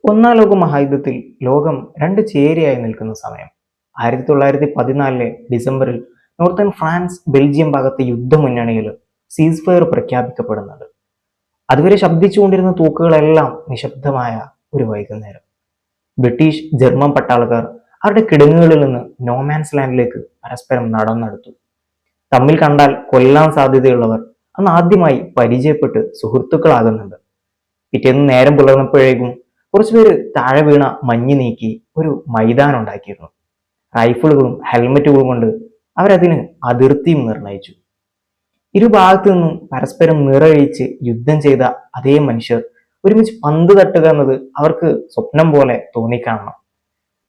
ഒന്നാം ലോക മഹായുദ്ധത്തിൽ ലോകം രണ്ട് ചേരിയായി നിൽക്കുന്ന സമയം. 1914 ഡിസംബറിൽ നോർത്തേൺ ഫ്രാൻസ് ബെൽജിയം ഭാഗത്തെ യുദ്ധമുന്നണിയിൽ സീസ് ഫയർ പ്രഖ്യാപിക്കപ്പെടുന്നുണ്ട്. അതുവരെ ശബ്ദിച്ചുകൊണ്ടിരുന്ന തൂക്കുകളെല്ലാം നിശബ്ദമായ ഒരു വൈകുന്നേരം. ബ്രിട്ടീഷ് ജർമ്മൻ പട്ടാളക്കാർ അവരുടെ കിടങ്ങുകളിൽ നിന്ന് നോമാൻസ് ലാൻഡിലേക്ക് പരസ്പരം നടന്നെടുത്തു. തമ്മിൽ കണ്ടാൽ കൊല്ലാൻ സാധ്യതയുള്ളവർ അന്ന് ആദ്യമായി പരിചയപ്പെട്ട് സുഹൃത്തുക്കളാകുന്നുണ്ട്. പിറ്റേന്ന് നേരം പുലർന്നപ്പോഴേക്കും കുറച്ചുപേര് താഴെ വീണ മഞ്ഞ് നീക്കി ഒരു മൈതാനം ഉണ്ടാക്കിയിരുന്നു. റൈഫിളുകളും ഹെൽമറ്റുകളും കൊണ്ട് അവരതിന് അതിർത്തിയും നിർണയിച്ചു. ഇരുഭാഗത്തു നിന്നും പരസ്പരം നിറയൊഴിച്ച് യുദ്ധം ചെയ്ത അതേ മനുഷ്യർ ഒരുമിച്ച് പന്ത് തട്ടുക എന്നത് അവർക്ക് സ്വപ്നം പോലെ തോന്നിക്കാണണം.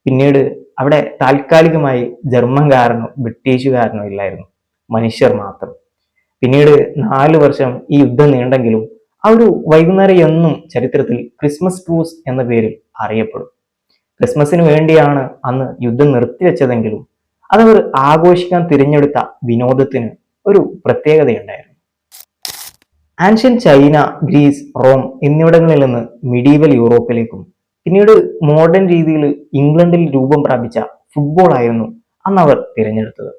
പിന്നീട് അവിടെ താൽക്കാലികമായി ജർമ്മൻകാരനോ ബ്രിട്ടീഷുകാരനോ ഇല്ലായിരുന്നു, മനുഷ്യർ മാത്രം. പിന്നീട് 4 വർഷം ഈ യുദ്ധം നീണ്ടെങ്കിലും ആ ഒരു വൈകുന്നേരം എന്നും ചരിത്രത്തിൽ ക്രിസ്മസ് ട്രൂസ് എന്ന പേരിൽ അറിയപ്പെടും. ക്രിസ്മസിന് വേണ്ടിയാണ് അന്ന് യുദ്ധം നിർത്തിവെച്ചതെങ്കിലും അതവർ ആഘോഷിക്കാൻ തിരഞ്ഞെടുത്ത വിനോദത്തിന് ഒരു പ്രത്യേകതയുണ്ടായിരുന്നു. ആൻഷ്യൻ ചൈന, ഗ്രീസ്, റോം എന്നിവിടങ്ങളിൽ നിന്ന് മിഡീവൽ യൂറോപ്പിലേക്കും പിന്നീട് മോഡേൺ രീതിയിൽ ഇംഗ്ലണ്ടിൽ രൂപം പ്രാപിച്ച ഫുട്ബോൾ ആയിരുന്നു അന്ന് അവർ തിരഞ്ഞെടുത്തത്.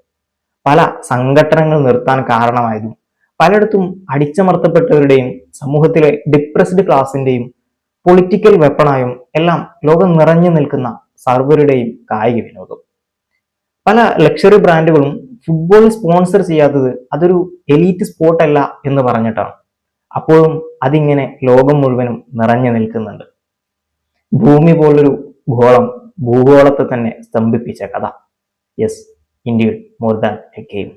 പല സംഘടനകൾ നിർത്താൻ കാരണമായതും പലയിടത്തും അടിച്ചമർത്തപ്പെട്ടവരുടെയും സമൂഹത്തിലെ ഡിപ്രസ്ഡ് ക്ലാസിന്റെയും പൊളിറ്റിക്കൽ വെപ്പണായും എല്ലാം ലോകം നിറഞ്ഞു നിൽക്കുന്ന സർവരുടെയും കായിക വിനോദം. പല ലക്ഷറി ബ്രാൻഡുകളും ഫുട്ബോൾ സ്പോൺസർ ചെയ്യാത്തത് അതൊരു എലീറ്റ് സ്പോർട്ട് അല്ല എന്ന് പറഞ്ഞിട്ടാണ്. അപ്പോഴും അതിങ്ങനെ ലോകം മുഴുവനും നിറഞ്ഞു നിൽക്കുന്നുണ്ട്. ഭൂമി പോലൊരു ഗോളം ഭൂഗോളത്തെ തന്നെ സ്തംഭിപ്പിച്ച കഥ. യെസ്, ഇന്ത്യയിൽ മോർ ദാൻ എ ഗെയിം.